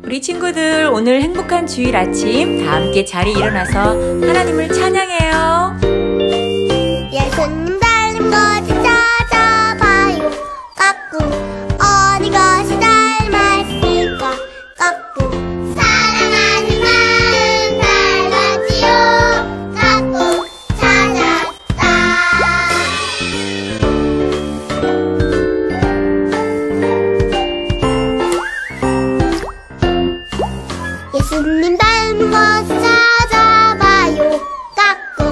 우리 친구들 오늘 행복한 주일 아침 다 함께 자리에 일어나서 하나님을 찬양해요. 예수님 닮은 것을 찾아봐요. 까꿍 어디 것이 닮았을까? 까꿍 사랑하는 마음 닮았지요. 까꿍 찾았다. 예수님 닮은 것을 찾아봐요. 까꿍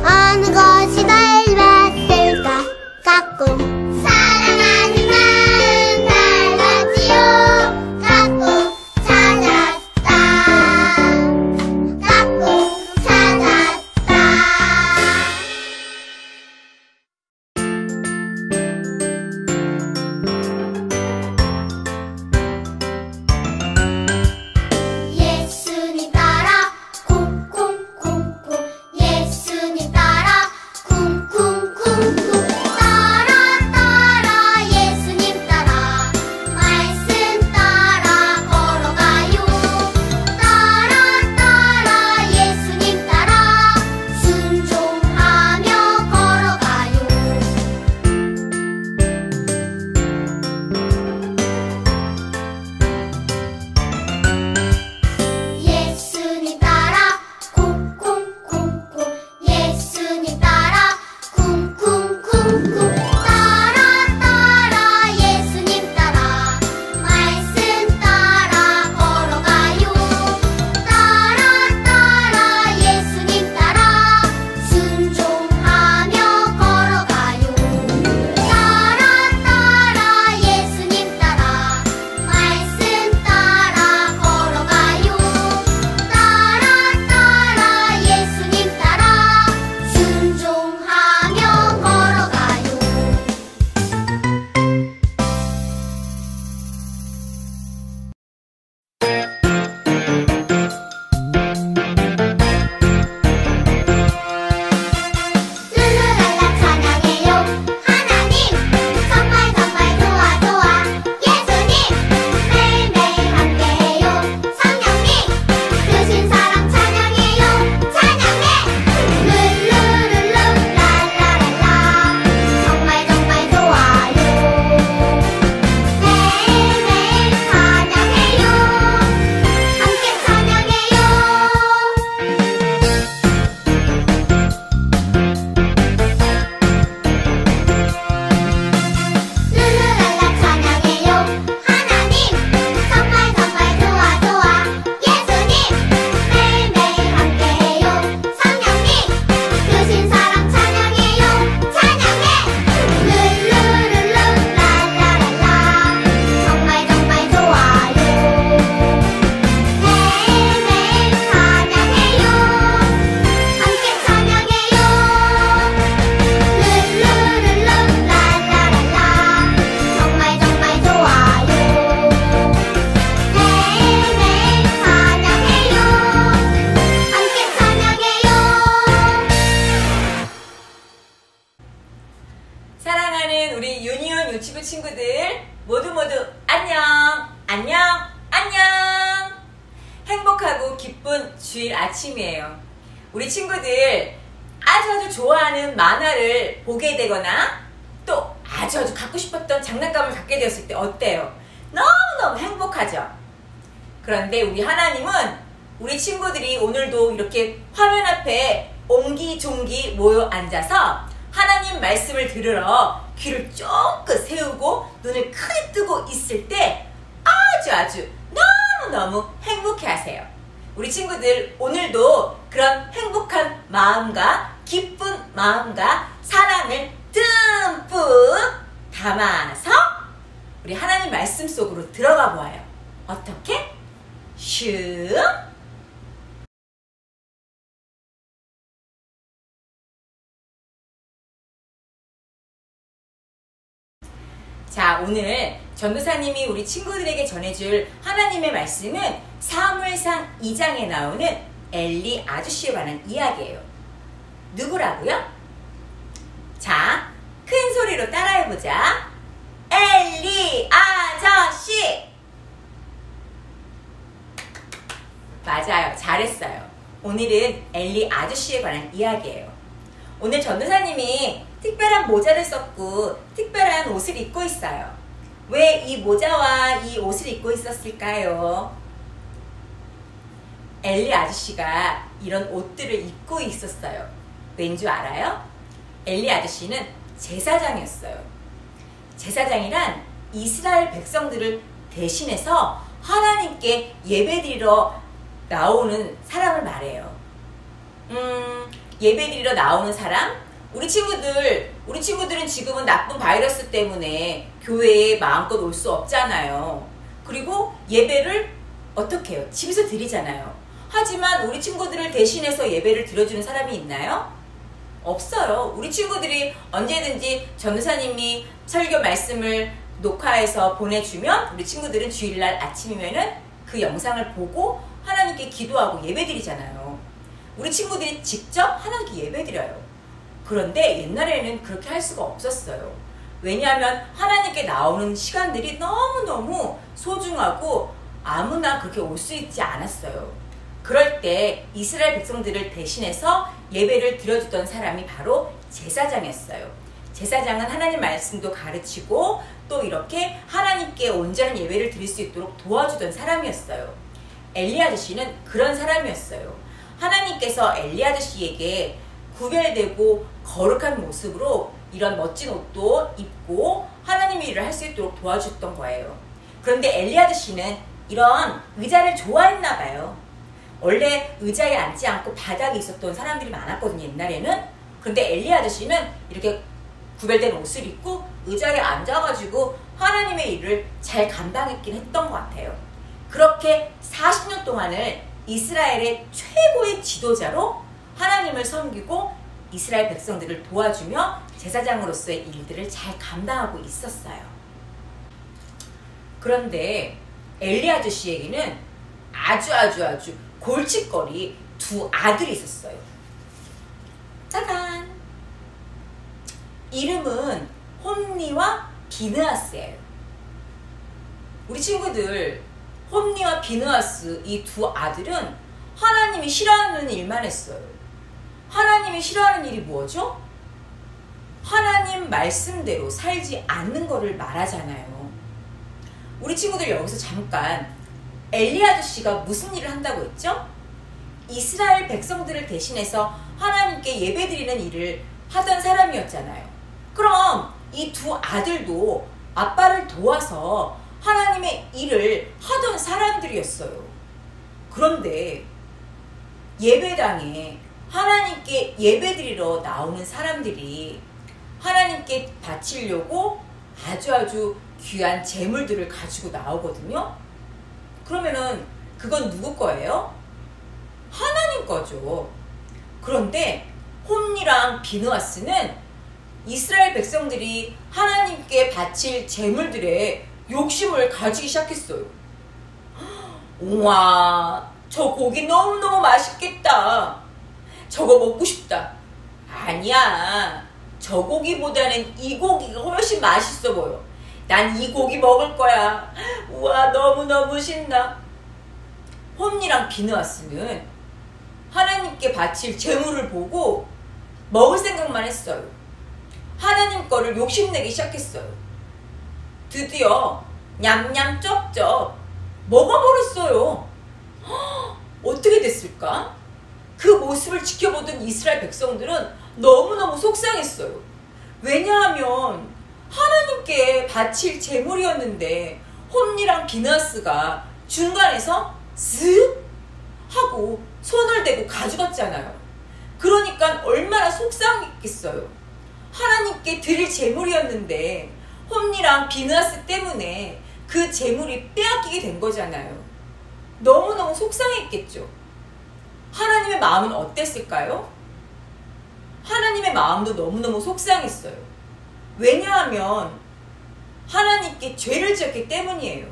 어느 것이 닮았을까? 까꿍 사랑하는 마음 닮았지요. 까꿍 찾았다. 까꿍 찾았다. 예수님 따라 쿵쿵쿵쿵 예수님 따라 쿵쿵쿵쿵 따라 따라 예수님 따라 말씀 따라 걸어가요. 따라 따라 예수님 따라 순종하며 걸어가요. 예수님 따라 쿵쿵쿵쿵 예수님 따라 쿵쿵쿵쿵 따라 따라 예수님 따라 말씀 따라 걸어가요. 따라 따라 예수님 따라 순종하며 걸어가요. 따라 따라 예수님 따라 말씀 따라 걸어가요. 따라 따라 예수님 따라 순종하며 걸어가요. 룰루랄라 찬양해요. 하나님 정말 정말 좋아 좋아. 예수님 매일매일 함께해요. 성령님 크신 사랑 찬양해요. 찬양해. 룰루룰루 랄라랄라 정말 정말 좋아요. 매일매일 찬양해요. 함께 찬양해요. 룰루랄라 찬양해요. 하나님 정말 정말 좋아 좋아. 예수님 매일매일 함께해요. 성령님 크신 사랑 찬양해요. 찬양해. 룰루룰루 랄라랄라 정말 정말 좋아요. 매일매일 찬양해요. 함께 찬양해요. 룰루룰루 랄라랄라 정말 정말 좋아요. 매일매일 찬양해요. 함께 찬양해요. 사랑하는 우리 유니온 유치부 친구들 모두 안녕 안녕 안녕. 행복하고 기쁜 주일 아침이에요. 우리 친구들 아주 좋아하는 만화를 보게 되거나 또 아주 갖고 싶었던 장난감을 갖게 되었을 때 어때요? 너무너무 행복하죠? 그런데 우리 하나님은 우리 친구들이 오늘도 이렇게 화면 앞에 옹기종기 모여 앉아서 하나님 말씀을 들으러 귀를 쫑긋 세우고 눈을 크게 뜨고 있을 때 아주 너무너무 행복해 하세요. 우리 친구들 오늘도 그런 행복한 마음과 기쁜 마음과 사랑을 듬뿍 담아서 우리 하나님 말씀 속으로 들어가 보아요. 어떻게? 슝! 자, 오늘 전도사님이 우리 친구들에게 전해줄 하나님의 말씀은 사무엘상 2장에 나오는 엘리 아저씨에 관한 이야기예요. 누구라고요? 자, 큰 소리로 따라해보자. 엘리 아저씨! 맞아요. 잘했어요. 오늘은 엘리 아저씨에 관한 이야기예요. 오늘 전도사님이 특별한 모자를 썼고 특별한 옷을 입고 있어요. 왜 이 모자와 이 옷을 입고 있었을까요? 엘리 아저씨가 이런 옷들을 입고 있었어요. 왠 줄 알아요? 엘리 아저씨는 제사장이었어요. 제사장이란 이스라엘 백성들을 대신해서 하나님께 예배드리러 나오는 사람을 말해요. 예배드리러 나오는 사람? 우리 친구들은 지금은 나쁜 바이러스 때문에 교회에 마음껏 올 수 없잖아요. 그리고 예배를 어떻게 해요? 집에서 드리잖아요. 하지만 우리 친구들을 대신해서 예배를 드려주는 사람이 있나요? 없어요. 우리 친구들이 언제든지 전도사님이 설교 말씀을 녹화해서 보내주면 우리 친구들은 주일날 아침이면은 그 영상을 보고 하나님께 기도하고 예배드리잖아요. 우리 친구들이 직접 하나님께 예배드려요. 그런데 옛날에는 그렇게 할 수가 없었어요. 왜냐하면 하나님께 나오는 시간들이 너무너무 소중하고 아무나 그렇게 올 수 있지 않았어요. 그럴 때 이스라엘 백성들을 대신해서 예배를 드려주던 사람이 바로 제사장이었어요. 제사장은 하나님 말씀도 가르치고 또 이렇게 하나님께 온전한 예배를 드릴 수 있도록 도와주던 사람이었어요. 엘리 아저씨는 그런 사람이었어요. 하나님께서 엘리 아저씨에게 구별되고 거룩한 모습으로 이런 멋진 옷도 입고 하나님의 일을 할 수 있도록 도와줬던 거예요. 그런데 엘리 아저씨는 이런 의자를 좋아했나 봐요. 원래 의자에 앉지 않고 바닥에 있었던 사람들이 많았거든요, 옛날에는. 그런데 엘리 아저씨는 이렇게 구별된 옷을 입고 의자에 앉아가지고 하나님의 일을 잘 감당했긴 했던 것 같아요. 그렇게 40년 동안을 이스라엘의 최고의 지도자로 하나님을 섬기고 이스라엘 백성들을 도와주며 제사장으로서의 일들을 잘 감당하고 있었어요. 그런데 엘리 아저씨에게는 아주 골칫거리 두 아들이 있었어요. 짜잔! 이름은 홈니와 비느하스예요. 우리 친구들 홈니와 비느하스 이 두 아들은 하나님이 싫어하는 일만 했어요. 하나님이 싫어하는 일이 뭐죠? 하나님 말씀대로 살지 않는 거를 말하잖아요. 우리 친구들 여기서 잠깐 엘리 아저씨가 무슨 일을 한다고 했죠? 이스라엘 백성들을 대신해서 하나님께 예배드리는 일을 하던 사람이었잖아요. 그럼 이 두 아들도 아빠를 도와서 하나님의 일을 하던 사람들이었어요. 그런데 예배당에 하나님께 예배드리러 나오는 사람들이 하나님께 바치려고 아주 귀한 재물들을 가지고 나오거든요. 그러면은 그건 누구 거예요? 하나님 거죠. 그런데 홈니랑 비느하스는 이스라엘 백성들이 하나님께 바칠 재물들에 욕심을 가지기 시작했어요. 우와, 저 고기 너무너무 맛있겠다. 저거 먹고 싶다. 아니야, 저 고기보다는 이 고기가 훨씬 맛있어 보여. 난 이 고기 먹을 거야. 우와, 너무너무 신나. 홈니랑 비느하스는 하나님께 바칠 재물을 보고 먹을 생각만 했어요. 하나님 거를 욕심내기 시작했어요. 드디어 냠냠 쩝쩝 먹어버렸어요. 어떻게 됐을까? 그 모습을 지켜보던 이스라엘 백성들은 너무너무 속상했어요. 왜냐하면 하나님께 바칠 제물이었는데 홈니랑 비느하스가 중간에서 쓱 하고 손을 대고 가져갔잖아요. 그러니까 얼마나 속상했겠어요. 하나님께 드릴 제물이었는데 홈니랑 비느하스 때문에 그 제물이 빼앗기게 된 거잖아요. 너무너무 속상했겠죠. 하나님의 마음은 어땠을까요? 하나님의 마음도 너무너무 속상했어요. 왜냐하면 하나님께 죄를 지었기 때문이에요.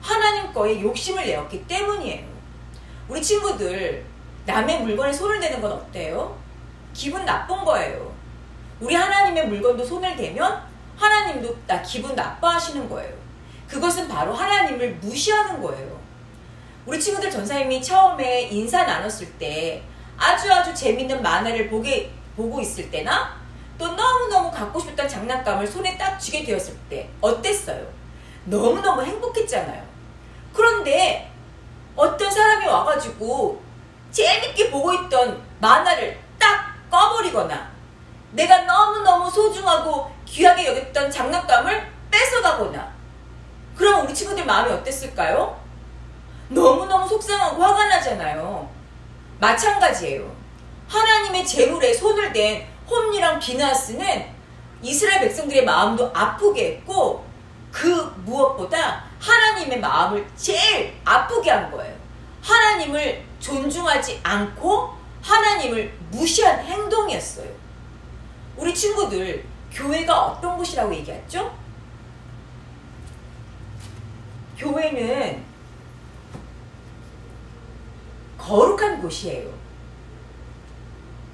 하나님 거에 욕심을 내었기 때문이에요. 우리 친구들, 남의 물건에 손을 대는 건 어때요? 기분 나쁜 거예요. 우리 하나님의 물건도 손을 대면 하나님도 기분 나빠하시는 거예요. 그것은 바로 하나님을 무시하는 거예요. 우리 친구들 전사님이 처음에 인사 나눴을 때 아주 재밌는 만화를 보고 있을 때나 또 너무너무 갖고 싶었던 장난감을 손에 딱 쥐게 되었을 때 어땠어요? 너무너무 행복했잖아요. 그런데 어떤 사람이 와가지고 재밌게 보고 있던 만화를 딱 꺼버리거나 내가 너무너무 소중하고 귀하게 여겼던 장난감을 뺏어가거나 그럼 우리 친구들 마음이 어땠을까요? 너무너무 속상하고 화가 나잖아요. 마찬가지예요. 하나님의 재물에 손을 댄 홈리랑 비느하스는 이스라엘 백성들의 마음도 아프게 했고 그 무엇보다 하나님의 마음을 제일 아프게 한 거예요. 하나님을 존중하지 않고 하나님을 무시한 행동이었어요. 우리 친구들 교회가 어떤 곳이라고 얘기했죠? 교회는 거룩한 곳이에요.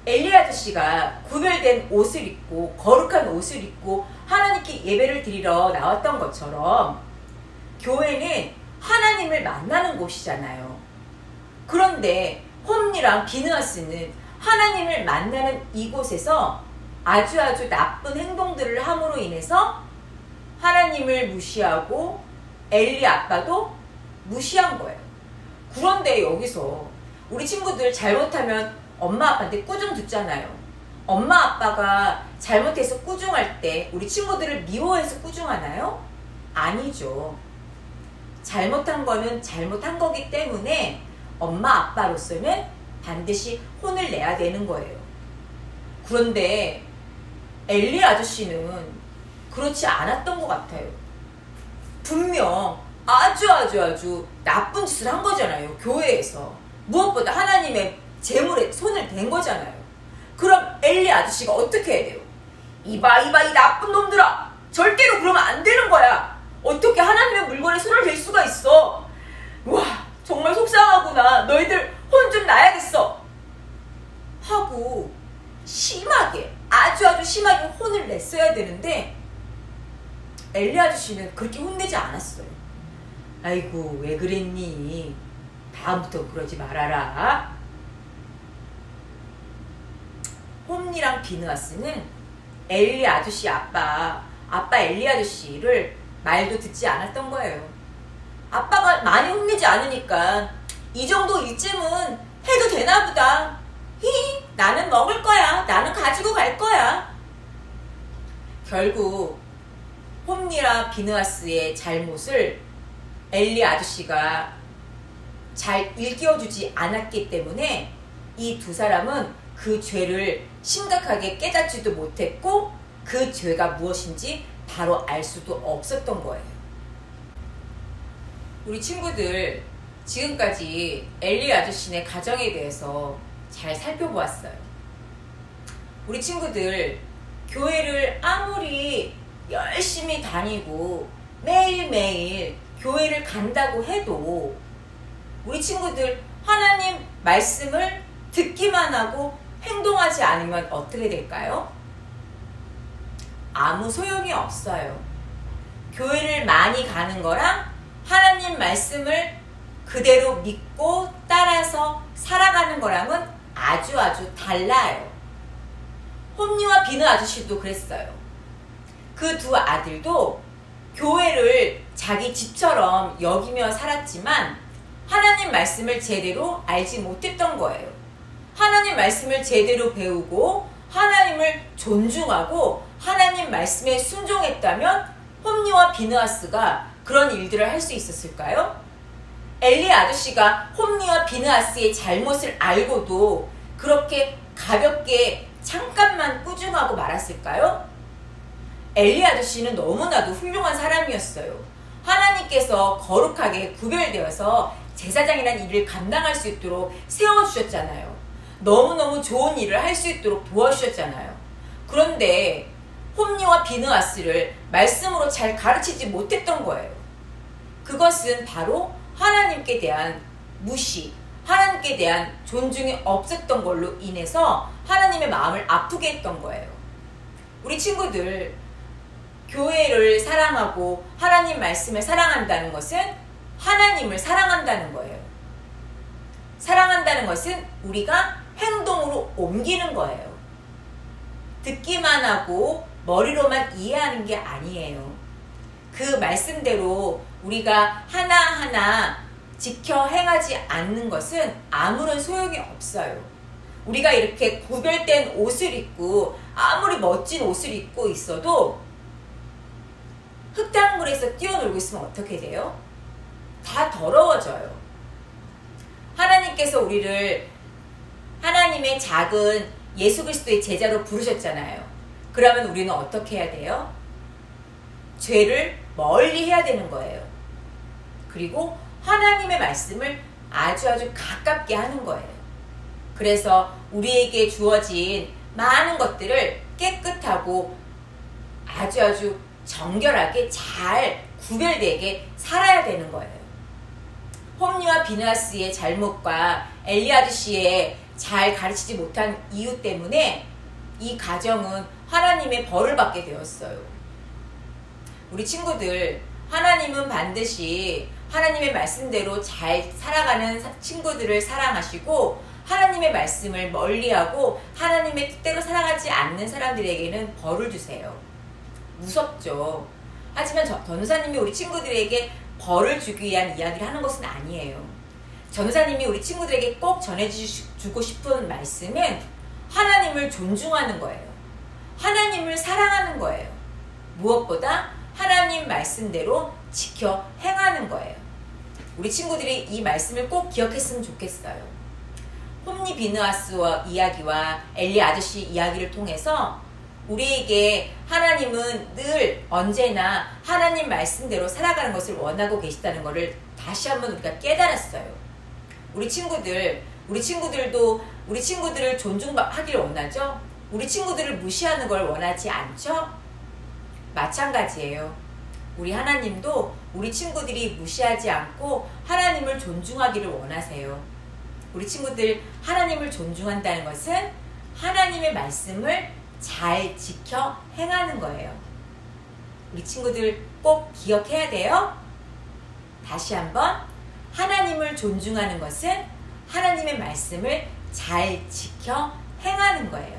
엘리 아저씨가 구별된 옷을 입고 거룩한 옷을 입고 하나님께 예배를 드리러 나왔던 것처럼 교회는 하나님을 만나는 곳이잖아요. 그런데 홈리랑 비느하스는 하나님을 만나는 이곳에서 아주 나쁜 행동들을 함으로 인해서 하나님을 무시하고 엘리 아빠도 무시한 거예요. 그런데 여기서 우리 친구들 잘못하면 엄마 아빠한테 꾸중 듣잖아요. 엄마 아빠가 잘못해서 꾸중할 때 우리 친구들을 미워해서 꾸중하나요? 아니죠. 잘못한 거는 잘못한 거기 때문에 엄마 아빠로서는 반드시 혼을 내야 되는 거예요. 그런데 엘리 아저씨는 그렇지 않았던 것 같아요. 분명 아주 나쁜 짓을 한 거잖아요. 교회에서. 무엇보다 하나님의 재물에 손을 댄 거잖아요. 그럼 엘리 아저씨가 어떻게 해야 돼요? 이봐 이 나쁜 놈들아, 절대로 그러면 안 되는 거야. 어떻게 하나님의 물건에 손을 댈 수가 있어. 와 정말 속상하구나. 너희들 혼 좀 나야겠어 하고 심하게 아주 심하게 혼을 냈어야 되는데 엘리 아저씨는 그렇게 혼내지 않았어요. 아이고 왜 그랬니? 다음부터 그러지 말아라. 홈리랑 비느하스는 엘리 아저씨 아빠 엘리 아저씨를 말도 듣지 않았던 거예요. 아빠가 많이 혼내지 않으니까 이 정도 이쯤은 해도 되나 보다. 나는 먹을 거야. 나는 가지고 갈 거야. 결국 홈리랑 비느하스의 잘못을 엘리 아저씨가 잘 일깨워주지 않았기 때문에 이 두 사람은 그 죄를 심각하게 깨닫지도 못했고 그 죄가 무엇인지 바로 알 수도 없었던 거예요. 우리 친구들 지금까지 엘리 아저씨네 가정에 대해서 잘 살펴보았어요. 우리 친구들 교회를 아무리 열심히 다니고 매일매일 교회를 간다고 해도 우리 친구들 하나님 말씀을 듣기만 하고 행동하지 않으면 어떻게 될까요? 아무 소용이 없어요. 교회를 많이 가는 거랑 하나님 말씀을 그대로 믿고 따라서 살아가는 거랑은 아주 달라요. 홈리와 비느 아저씨도 그랬어요. 그 두 아들도 교회를 자기 집처럼 여기며 살았지만 하나님 말씀을 제대로 알지 못했던 거예요. 하나님 말씀을 제대로 배우고 하나님을 존중하고 하나님 말씀에 순종했다면 홈리와 비느하스가 그런 일들을 할 수 있었을까요? 엘리 아저씨가 홈리와 비느하스의 잘못을 알고도 그렇게 가볍게 잠깐만 꾸중하고 말았을까요? 엘리 아저씨는 너무나도 훌륭한 사람이었어요. 하나님께서 거룩하게 구별되어서 제사장이라는 일을 감당할 수 있도록 세워주셨잖아요. 너무너무 좋은 일을 할 수 있도록 도와주셨잖아요. 그런데 홈리와 비느하스를 말씀으로 잘 가르치지 못했던 거예요. 그것은 바로 하나님께 대한 무시, 하나님께 대한 존중이 없었던 걸로 인해서 하나님의 마음을 아프게 했던 거예요. 우리 친구들, 교회를 사랑하고 하나님 말씀을 사랑한다는 것은 하나님을 사랑한다는 거예요. 사랑한다는 것은 우리가 행동으로 옮기는 거예요. 듣기만 하고 머리로만 이해하는 게 아니에요. 그 말씀대로 우리가 하나하나 지켜 행하지 않는 것은 아무런 소용이 없어요. 우리가 이렇게 구별된 옷을 입고 아무리 멋진 옷을 입고 있어도 흙탕물에서 뛰어놀고 있으면 어떻게 돼요? 다 더러워져요. 하나님께서 우리를 하나님의 작은 예수 그리스도의 제자로 부르셨잖아요. 그러면 우리는 어떻게 해야 돼요? 죄를 멀리 해야 되는 거예요. 그리고 하나님의 말씀을 아주 가깝게 하는 거예요. 그래서 우리에게 주어진 많은 것들을 깨끗하고 아주 정결하게 잘 구별되게 살아야 되는 거예요. 홈리와 비느하스의 잘못과 엘리 아저씨의 잘 가르치지 못한 이유 때문에 이 가정은 하나님의 벌을 받게 되었어요. 우리 친구들, 하나님은 반드시 하나님의 말씀대로 잘 살아가는 친구들을 사랑하시고 하나님의 말씀을 멀리하고 하나님의 뜻대로 살아가지 않는 사람들에게는 벌을 주세요. 무섭죠. 하지만 전도사님이 우리 친구들에게 벌을 주기 위한 이야기를 하는 것은 아니에요. 전도사님이 우리 친구들에게 꼭 전해주고 싶은 말씀은 하나님을 존중하는 거예요. 하나님을 사랑하는 거예요. 무엇보다 하나님 말씀대로 지켜 행하는 거예요. 우리 친구들이 이 말씀을 꼭 기억했으면 좋겠어요. 홈리 비느하스와 이야기와 엘리 아저씨 이야기를 통해서 우리에게 하나님은 늘 언제나 하나님 말씀대로 살아가는 것을 원하고 계시다는 것을 다시 한번 우리가 깨달았어요. 우리 친구들도 우리 친구들을 존중하기를 원하죠? 우리 친구들을 무시하는 걸 원하지 않죠? 마찬가지예요. 우리 하나님도 우리 친구들이 무시하지 않고 하나님을 존중하기를 원하세요. 우리 친구들 하나님을 존중한다는 것은 하나님의 말씀을 잘 지켜 행하는 거예요. 우리 친구들 꼭 기억해야 돼요. 다시 한번, 하나님을 존중하는 것은 하나님의 말씀을 잘 지켜 행하는 거예요.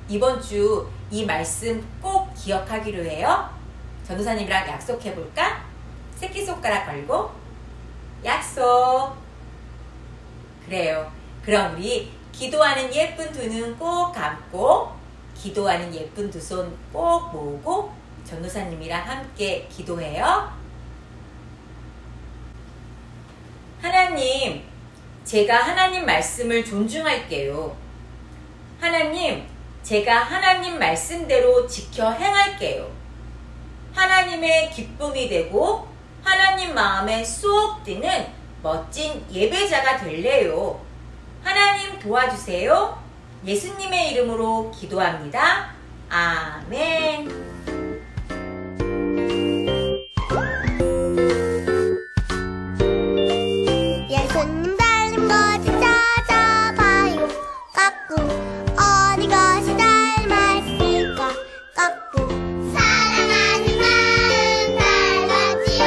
이번 주 이 말씀 꼭 기억하기로 해요. 전도사님이랑 약속해볼까? 새끼손가락 걸고 약속. 그래요. 그럼 우리 기도하는 예쁜 두 눈 꼭 감고 기도하는 예쁜 두 손 꼭 모으고 전도사님이랑 함께 기도해요. 하나님, 제가 하나님 말씀을 존중할게요. 하나님, 제가 하나님 말씀대로 지켜 행할게요. 하나님의 기쁨이 되고 하나님 마음에 쏙 드는 멋진 예배자가 될래요. 하나님 도와주세요. 예수님의 이름으로 기도합니다. 아멘. 예수님 닮은 것을 찾아봐요. 까꿍. 어디 것이 닮았을까? 까꿍. 사랑하는 마음 닮았지요.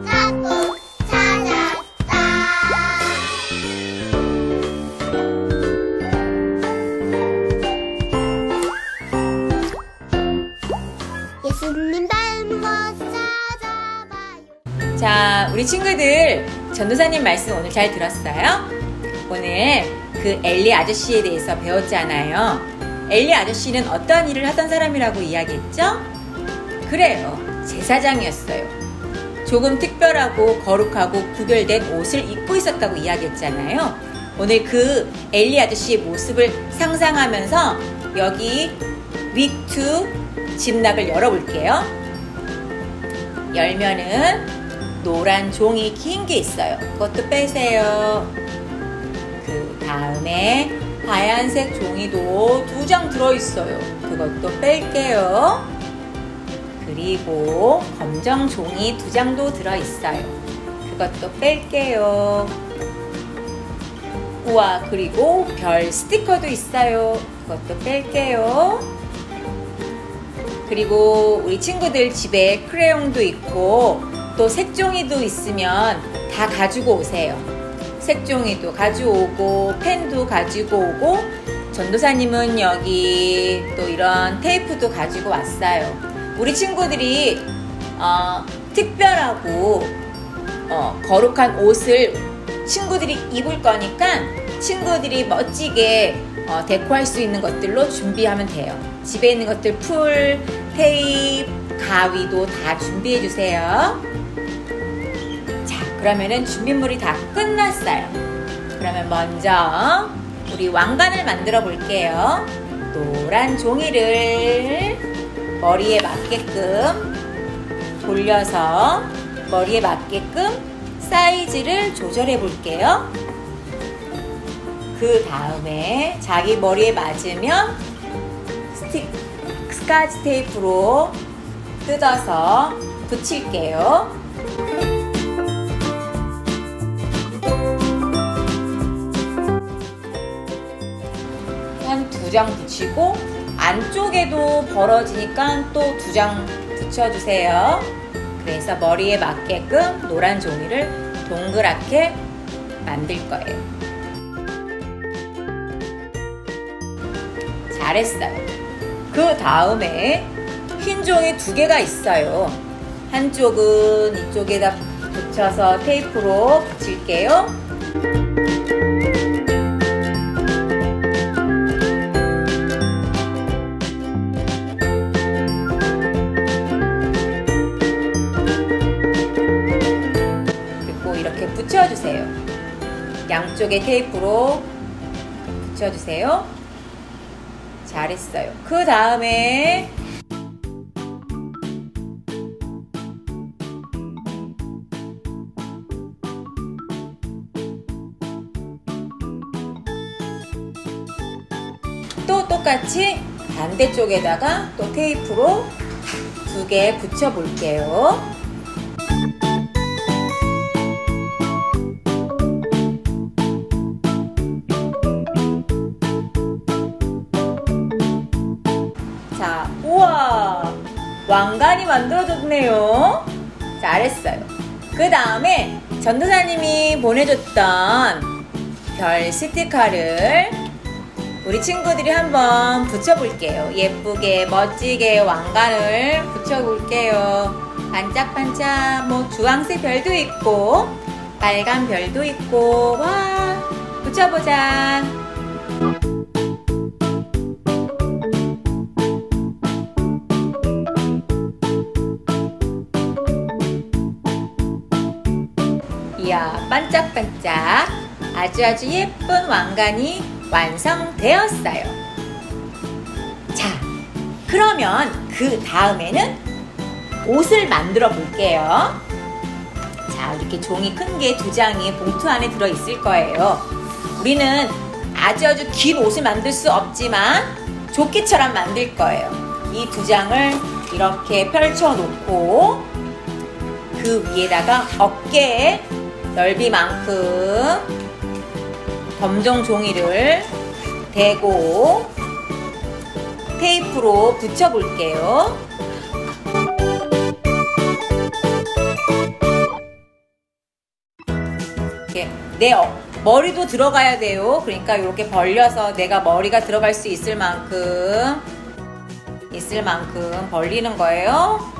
까꿍. 찾았다. 예수님 닮은 것을 찾아봐요. 자, 우리 친구들 전도사님 말씀 오늘 잘 들었어요? 오늘 그 엘리 아저씨에 대해서 배웠잖아요. 엘리 아저씨는 어떤 일을 하던 사람이라고 이야기했죠? 그래요, 제사장이었어요. 조금 특별하고 거룩하고 구별된 옷을 입고 있었다고 이야기했잖아요. 오늘 그 엘리 아저씨의 모습을 상상하면서 여기 위크 집락을 열어볼게요. 열면은 노란 종이 긴 게 있어요. 그것도 빼세요. 그 다음에 하얀색 종이도 2장 들어있어요. 그것도 뺄게요. 그리고 검정 종이 2장도 들어있어요. 그것도 뺄게요. 우와, 그리고 별 스티커도 있어요. 그것도 뺄게요. 그리고 우리 친구들 집에 크레용도 있고 또 색종이도 있으면 다 가지고 오세요. 색종이도 가져오고 펜도 가지고 오고 전도사님은 여기 또 이런 테이프도 가지고 왔어요. 우리 친구들이 특별하고 거룩한 옷을 친구들이 입을 거니까 친구들이 멋지게 데코할 수 있는 것들로 준비하면 돼요. 집에 있는 것들 풀, 테이프, 가위도 다 준비해 주세요. 자, 그러면은 준비물이 다 끝났어요. 그러면 먼저 우리 왕관을 만들어 볼게요. 노란 종이를 머리에 맞게끔 돌려서 머리에 맞게끔 사이즈를 조절해 볼게요. 그 다음에 자기 머리에 맞으면 스카치 테이프로 뜯어서 붙일게요. 한 2장 붙이고 안쪽에도 벌어지니까 또 2장 붙여주세요. 그래서 머리에 맞게끔 노란 종이를 동그랗게 만들 거예요. 잘했어요. 그 다음에 흰 종이 2개가 있어요. 한쪽은 이쪽에다 붙여서 테이프로 붙일게요. 그리고 이렇게 붙여주세요. 양쪽에 테이프로 붙여주세요. 잘했어요. 그 다음에 또 똑같이 반대쪽에다가 또 테이프로 2개 붙여 볼게요. 자, 우와! 왕관이 만들어졌네요. 잘했어요. 그 다음에 전도사님이 보내줬던 별 스티커를 우리 친구들이 한번 붙여볼게요. 예쁘게 멋지게 왕관을 붙여볼게요. 반짝반짝 뭐 주황색 별도 있고 빨간 별도 있고 와 붙여보자. 이야 반짝반짝 아주 예쁜 왕관이 완성되었어요. 자, 그러면 그 다음에는 옷을 만들어 볼게요. 자, 이렇게 종이 큰 게 2장이 봉투 안에 들어 있을 거예요. 우리는 아주 긴 옷을 만들 수 없지만 조끼처럼 만들 거예요. 이 2장을 이렇게 펼쳐 놓고 그 위에다가 어깨 넓이만큼 검정 종이를 대고 테이프로 붙여볼게요. 이렇게 내 머리도 들어가야 돼요. 그러니까 이렇게 벌려서 내가 머리가 들어갈 수 있을 만큼 벌리는 거예요.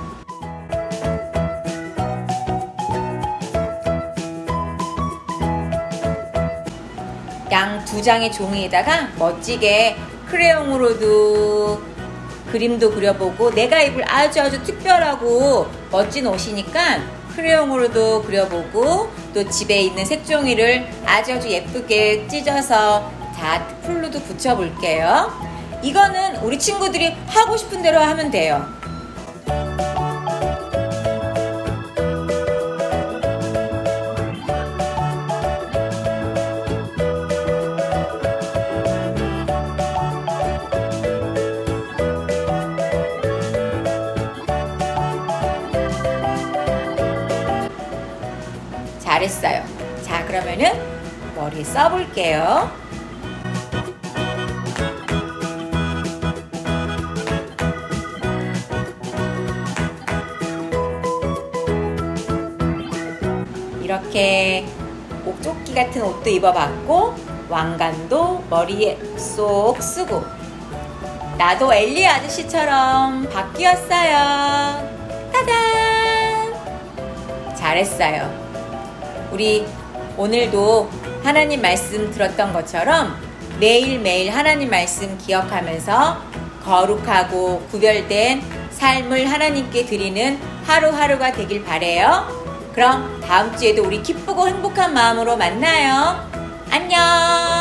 양 2장의 종이에다가 멋지게 크레용으로도 그림도 그려보고 내가 입을 아주 특별하고 멋진 옷이니까 크레용으로도 그려보고 또 집에 있는 색종이를 아주 예쁘게 찢어서 다 풀로도 붙여볼게요. 이거는 우리 친구들이 하고 싶은 대로 하면 돼요. 잘했어요. 자, 그러면은 머리에 써볼게요. 이렇게 조끼 같은 옷도 입어봤고 왕관도 머리에 쏙 쓰고 나도 엘리 아저씨처럼 바뀌었어요. 따단! 잘했어요. 우리 오늘도 하나님 말씀 들었던 것처럼 매일매일 하나님 말씀 기억하면서 거룩하고 구별된 삶을 하나님께 드리는 하루하루가 되길 바래요. 그럼 다음 주에도 우리 기쁘고 행복한 마음으로 만나요. 안녕!